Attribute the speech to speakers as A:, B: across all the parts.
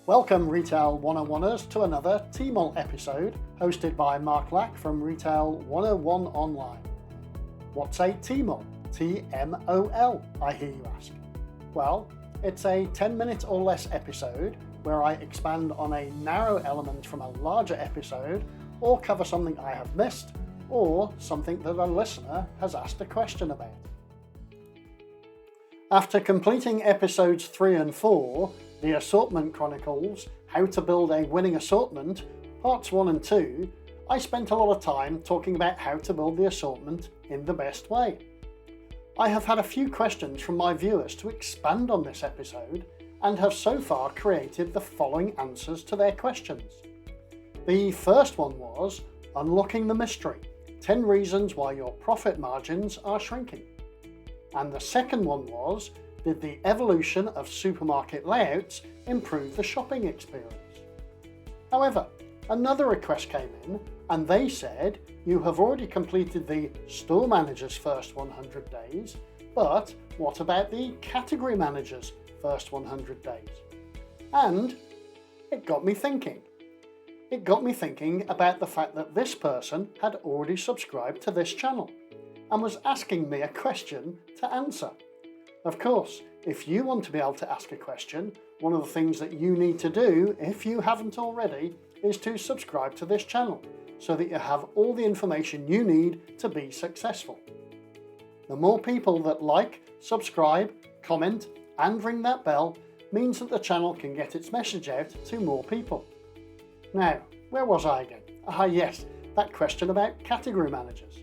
A: Welcome Retail 101ers to another T.M.O.L episode hosted by Mark Lack from Retail 101 Online. What's a T.M.O.L? T-M-O-L, I hear you ask. Well, it's a 10-minute or less episode where I expand on a narrow element from a larger episode or cover something I have missed or something that a listener has asked a question about. After completing episodes 3 and 4, The Assortment Chronicles, How to Build a Winning Assortment, parts 1 and 2, I spent a lot of time talking about how to build the assortment in the best way. I have had a few questions from my viewers to expand on this episode and have so far created the following answers to their questions. The first one was, Unlocking the Mystery, 10 reasons why your profit margins are shrinking. And the second one was, did the evolution of supermarket layouts improve the shopping experience? However, another request came in and they said, you have already completed the store manager's first 100 days, but what about the category manager's first 100 days? And it got me thinking. It got me thinking about the fact that this person had already subscribed to this channel and was asking me a question to answer. Of course, if you want to be able to ask a question, one of the things that you need to do, if you haven't already, is to subscribe to this channel so that you have all the information you need to be successful. The more people that like, subscribe, comment, and ring that bell means that the channel can get its message out to more people. Now, where was I again? Yes, that question about category managers.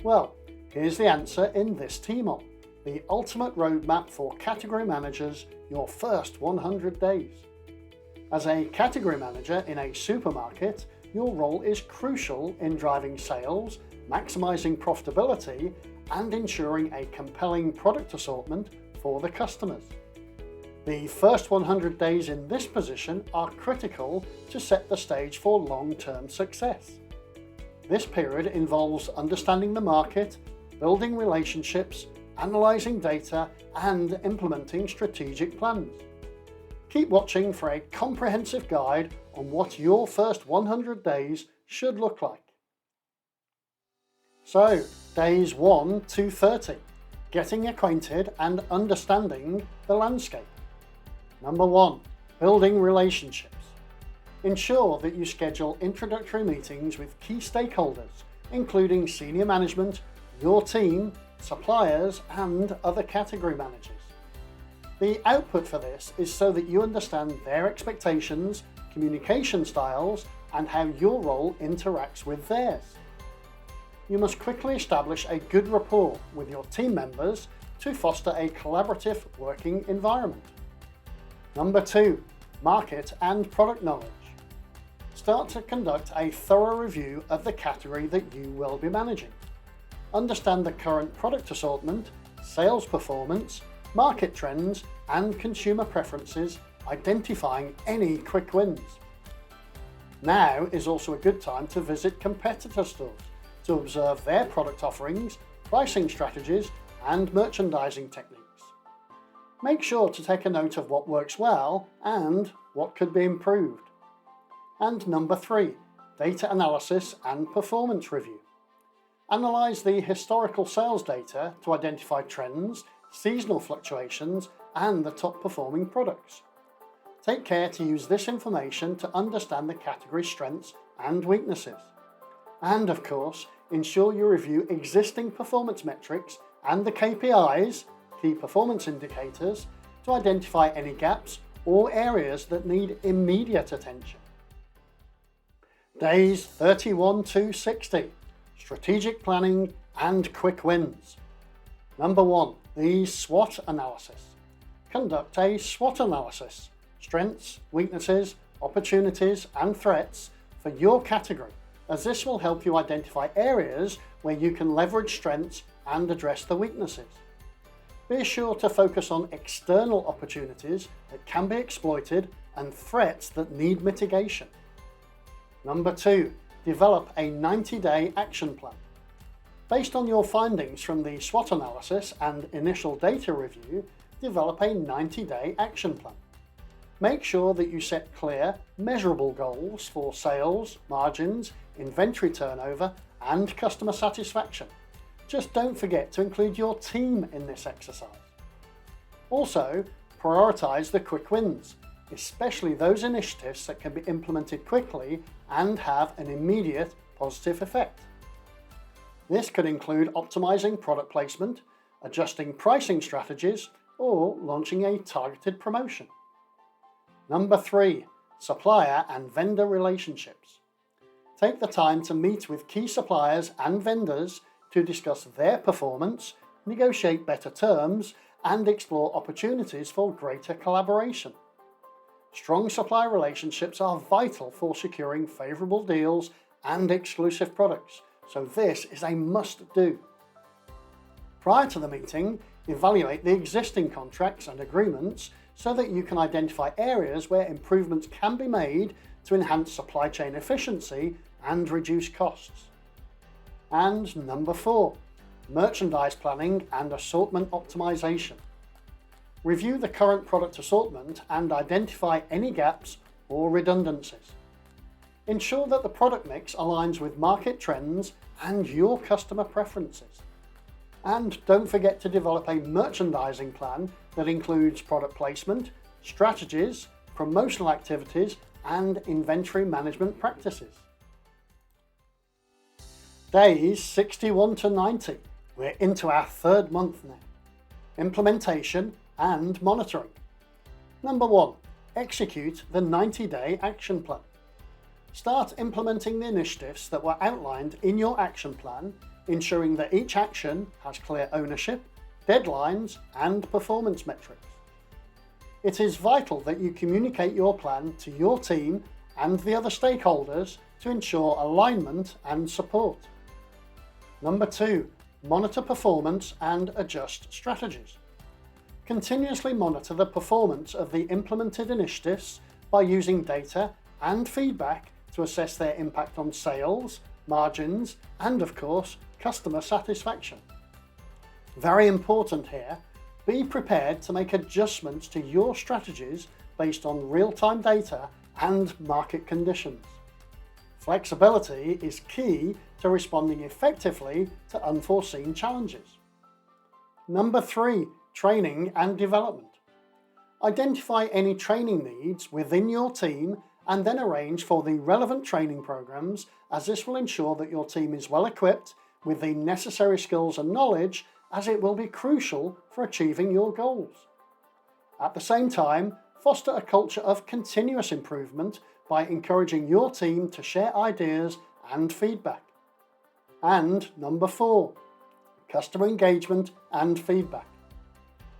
A: Well, here's the answer in this T.M.O.L, the ultimate roadmap for category managers, your first 100 days. As a category manager in a supermarket, your role is crucial in driving sales, maximizing profitability, and ensuring a compelling product assortment for the customers. The first 100 days in this position are critical to set the stage for long-term success. This period involves understanding the market, building relationships, analysing data, and implementing strategic plans. Keep watching for a comprehensive guide on what your first 100 days should look like. So, days 1 to 30, getting acquainted and understanding the landscape. Number 1, building relationships. Ensure that you schedule introductory meetings with key stakeholders, including senior management, your team, suppliers, and other category managers. The output for this is so that you understand their expectations, communication styles, and how your role interacts with theirs. You must quickly establish a good rapport with your team members to foster a collaborative working environment. Number 2, market and product knowledge. Start to conduct a thorough review of the category that you will be managing. Understand the current product assortment, sales performance, market trends, and consumer preferences, identifying any quick wins. Now is also a good time to visit competitor stores to observe their product offerings, pricing strategies, and merchandising techniques. Make sure to take a note of what works well and what could be improved. And number 3, data analysis and performance review. Analyse the historical sales data to identify trends, seasonal fluctuations, and the top performing products. Take care to use this information to understand the category's strengths and weaknesses. And of course, ensure you review existing performance metrics and the KPIs, key performance indicators, to identify any gaps or areas that need immediate attention. Days 31 to 60. Strategic planning and quick wins. Number 1, the SWOT analysis. Conduct a SWOT analysis, strengths, weaknesses, opportunities, and threats for your category, as this will help you identify areas where you can leverage strengths and address the weaknesses. Be sure to focus on external opportunities that can be exploited and threats that need mitigation. Number 2, develop a 90-day action plan. Based on your findings from the SWOT analysis and initial data review, develop a 90-day action plan. Make sure that you set clear, measurable goals for sales, margins, inventory turnover, and customer satisfaction. Just don't forget to include your team in this exercise. Also, prioritise the quick wins, especially those initiatives that can be implemented quickly and have an immediate positive effect. This could include optimising product placement, adjusting pricing strategies, or launching a targeted promotion. Number 3, supplier and vendor relationships. Take the time to meet with key suppliers and vendors to discuss their performance, negotiate better terms, and explore opportunities for greater collaboration. Strong supplier relationships are vital for securing favourable deals and exclusive products, so this is a must-do. Prior to the meeting, evaluate the existing contracts and agreements so that you can identify areas where improvements can be made to enhance supply chain efficiency and reduce costs. And number 4, merchandise planning and assortment optimization. Review the current product assortment and identify any gaps or redundancies. Ensure that the product mix aligns with market trends and your customer preferences. And don't forget to develop a merchandising plan that includes product placement, strategies, promotional activities, and inventory management practices. Days 61 to 90. We're into our 3rd month now. Implementation and monitoring. Number 1, execute the 90-day action plan. Start implementing the initiatives that were outlined in your action plan, ensuring that each action has clear ownership, deadlines, and performance metrics. It is vital that you communicate your plan to your team and the other stakeholders to ensure alignment and support. Number 2, monitor performance and adjust strategies. Continuously monitor the performance of the implemented initiatives by using data and feedback to assess their impact on sales, margins, and of course, customer satisfaction. Very important here, be prepared to make adjustments to your strategies based on real-time data and market conditions. Flexibility is key to responding effectively to unforeseen challenges. Number 3, training and development. Identify any training needs within your team and then arrange for the relevant training programs, as this will ensure that your team is well equipped with the necessary skills and knowledge, as it will be crucial for achieving your goals. At the same time, foster a culture of continuous improvement by encouraging your team to share ideas and feedback. And number 4, customer engagement and feedback.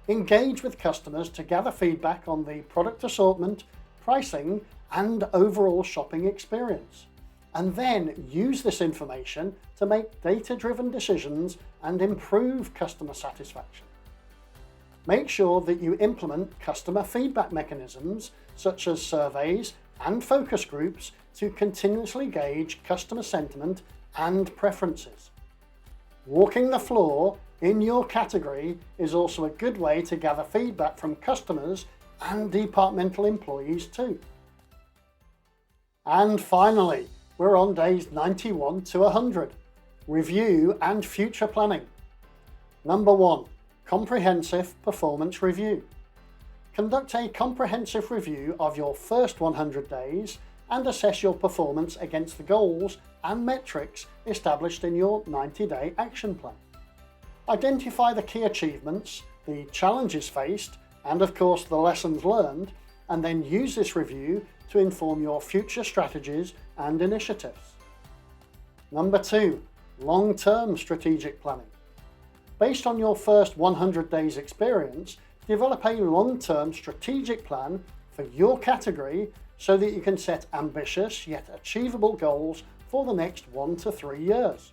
A: Engage with customers to gather feedback on the product assortment, pricing, and overall shopping experience, and then use this information to make data-driven decisions and improve customer satisfaction. Make sure that you implement customer feedback mechanisms such as surveys and focus groups to continuously gauge customer sentiment and preferences. Walking the floor in your category is also a good way to gather feedback from customers and departmental employees too. And finally, we're on days 91 to 100. Review and future planning. Number 1, comprehensive performance review. Conduct a comprehensive review of your first 100 days and assess your performance against the goals and metrics established in your 90-day action plan. Identify the key achievements, the challenges faced, and of course the lessons learned, and then use this review to inform your future strategies and initiatives. Number 2, long-term strategic planning. Based on your first 100 days experience, develop a long-term strategic plan for your category so that you can set ambitious yet achievable goals for the next 1 to 3 years.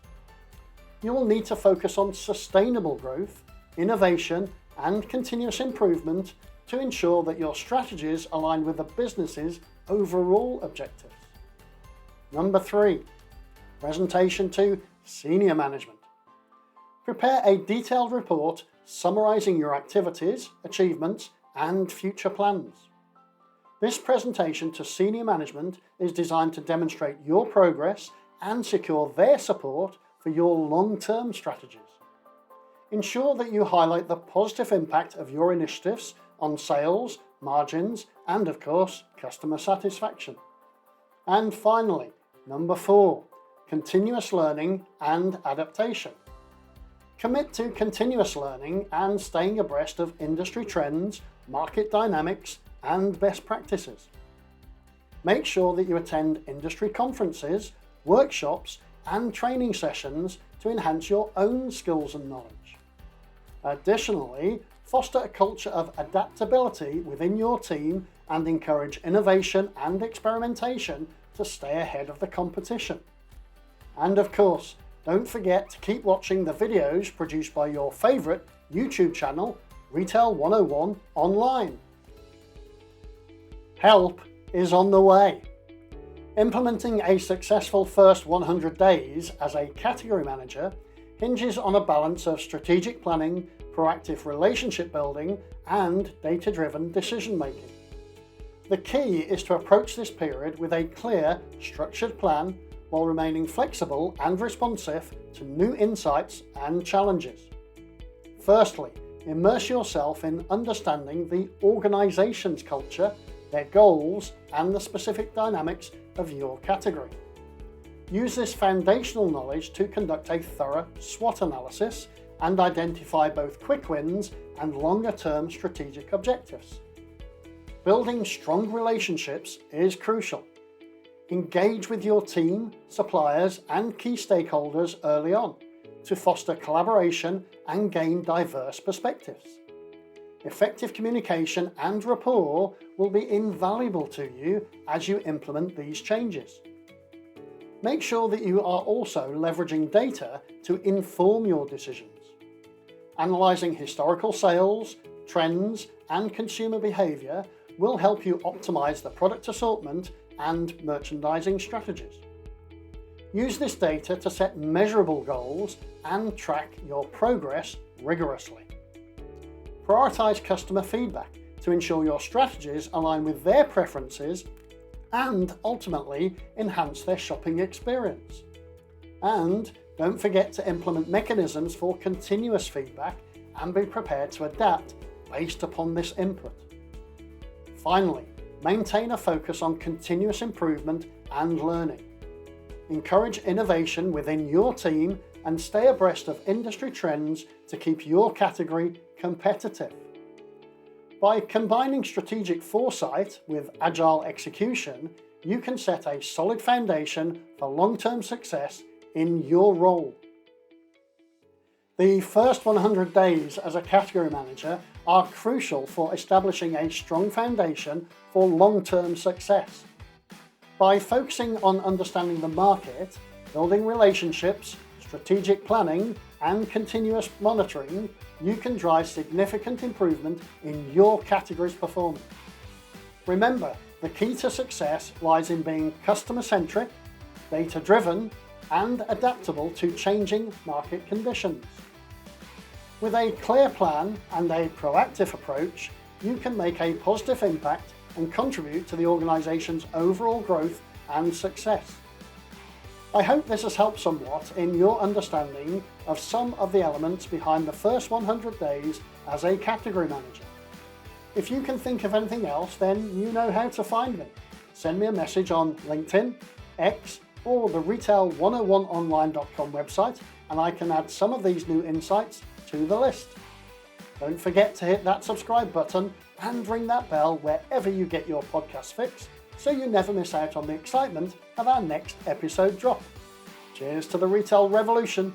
A: You will need to focus on sustainable growth, innovation, and continuous improvement to ensure that your strategies align with the business's overall objectives. Number 3, presentation to senior management. Prepare a detailed report summarising your activities, achievements, and future plans. This presentation to senior management is designed to demonstrate your progress and secure their support for your long-term strategies. Ensure that you highlight the positive impact of your initiatives on sales, margins, and of course, customer satisfaction. And finally, number 4, continuous learning and adaptation. Commit to continuous learning and staying abreast of industry trends, market dynamics, and best practices. Make sure that you attend industry conferences, workshops, and training sessions to enhance your own skills and knowledge. Additionally, foster a culture of adaptability within your team and encourage innovation and experimentation to stay ahead of the competition. And of course, don't forget to keep watching the videos produced by your favourite YouTube channel, Retail 101 Online. Help is on the way. Implementing a successful first 100 days as a category manager hinges on a balance of strategic planning, proactive relationship building, and data-driven decision making. The key is to approach this period with a clear, structured plan while remaining flexible and responsive to new insights and challenges. Firstly, immerse yourself in understanding the organization's culture, their goals, and the specific dynamics of your category. Use this foundational knowledge to conduct a thorough SWOT analysis and identify both quick wins and longer-term strategic objectives. Building strong relationships is crucial. Engage with your team, suppliers, and key stakeholders early on to foster collaboration and gain diverse perspectives. Effective communication and rapport will be invaluable to you as you implement these changes. Make sure that you are also leveraging data to inform your decisions. Analysing historical sales, trends, and consumer behaviour will help you optimise the product assortment and merchandising strategies. Use this data to set measurable goals and track your progress rigorously. Prioritise customer feedback to ensure your strategies align with their preferences and ultimately enhance their shopping experience. And don't forget to implement mechanisms for continuous feedback and be prepared to adapt based upon this input. Finally, maintain a focus on continuous improvement and learning. Encourage innovation within your team and stay abreast of industry trends to keep your category competitive. By combining strategic foresight with agile execution, you can set a solid foundation for long-term success in your role. The first 100 days as a category manager are crucial for establishing a strong foundation for long-term success. By focusing on understanding the market, building relationships, strategic planning, and continuous monitoring, you can drive significant improvement in your category's performance. Remember, the key to success lies in being customer-centric, data-driven, and adaptable to changing market conditions. With a clear plan and a proactive approach, you can make a positive impact and contribute to the organisation's overall growth and success. I hope this has helped somewhat in your understanding of some of the elements behind the first 100 days as a category manager. If you can think of anything else, then you know how to find me. Send me a message on LinkedIn, X, or the retail101online.com website, and I can add some of these new insights to the list. Don't forget to hit that subscribe button and ring that bell wherever you get your podcast fix, so you never miss out on the excitement of our next episode drop. Cheers to the retail revolution.